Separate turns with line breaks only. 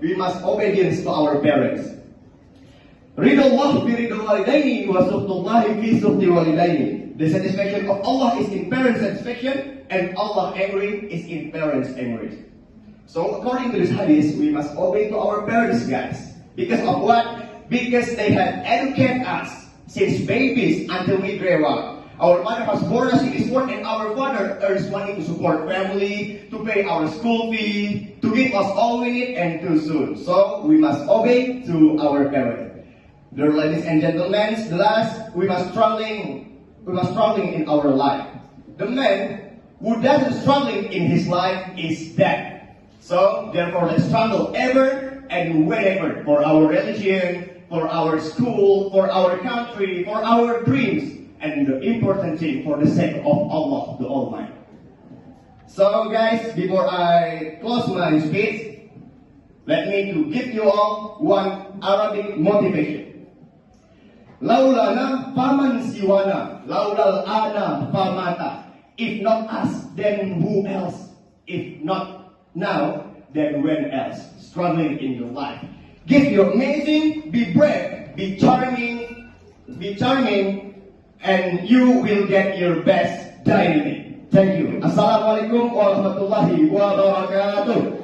we must obedience to our parents. Ridallah bi ridal walidaini wa suhtullahi fi suhti walidaini. The satisfaction of Allah is in parents' satisfaction, and Allah angry is in parents' angry. So according to this hadith, we must obey to our parents, guys. Because of what? Because they have educated us since babies until we grow up. Our mother has born us in this world, and our father earns money to support family, to pay our school fee, to give us all we need and too soon. So we must obey to our parents. Dear ladies and gentlemen, the last, we must struggling in our life. The man who doesn't struggling in his life is dead. So therefore, let's struggle ever and whenever for our religion, for our school, for our country, for our dreams, and the important thing, for the sake of Allah the Almighty. So guys, before I close my speech, let me to give you all one Arabic motivation. Laulana faman siwana, laulal ana famata. If not us, then who else? If not now, then when else? Struggling in your life. Give your amazing, be brave, be charming, and you will get your best dynamic. Thank you. Assalamualaikum warahmatullahi wabarakatuh.